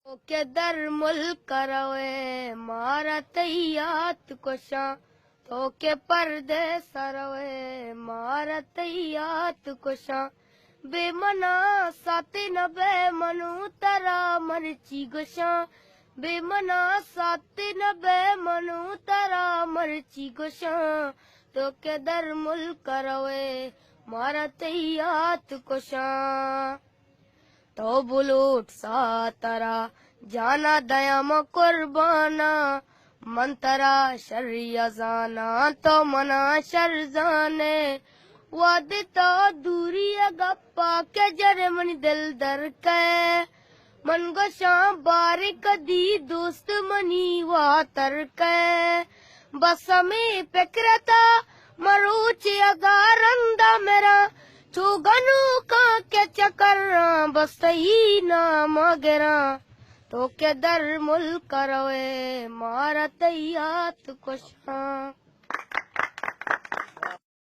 के दर मुल्क करवे मारा तैयात कोशा तो के पर्दे सरवे मारा तैयात कोशा बेमना साते न बेमनु तरा मरची गोशा बेमना साते न बेमनु तरा मरची गोशा तो के दर मुल्क करवे मारा तैयात कोशा तो बुलूट सा तरा जाना दयाम कुर्बाना मंतरा शरिया जाना तो मना शर जाने वादे तो दूरी गप्पा के जरे मन दिल दर के मन गोशा बारिक दी दोस्त मनी वा तर के बस में फिक्रता मरूच अगारंदा मेरा चुगनु का के चक्कर बस ही ना मगरा तो के दर मुल्क करवे मारा तैयात कोशा।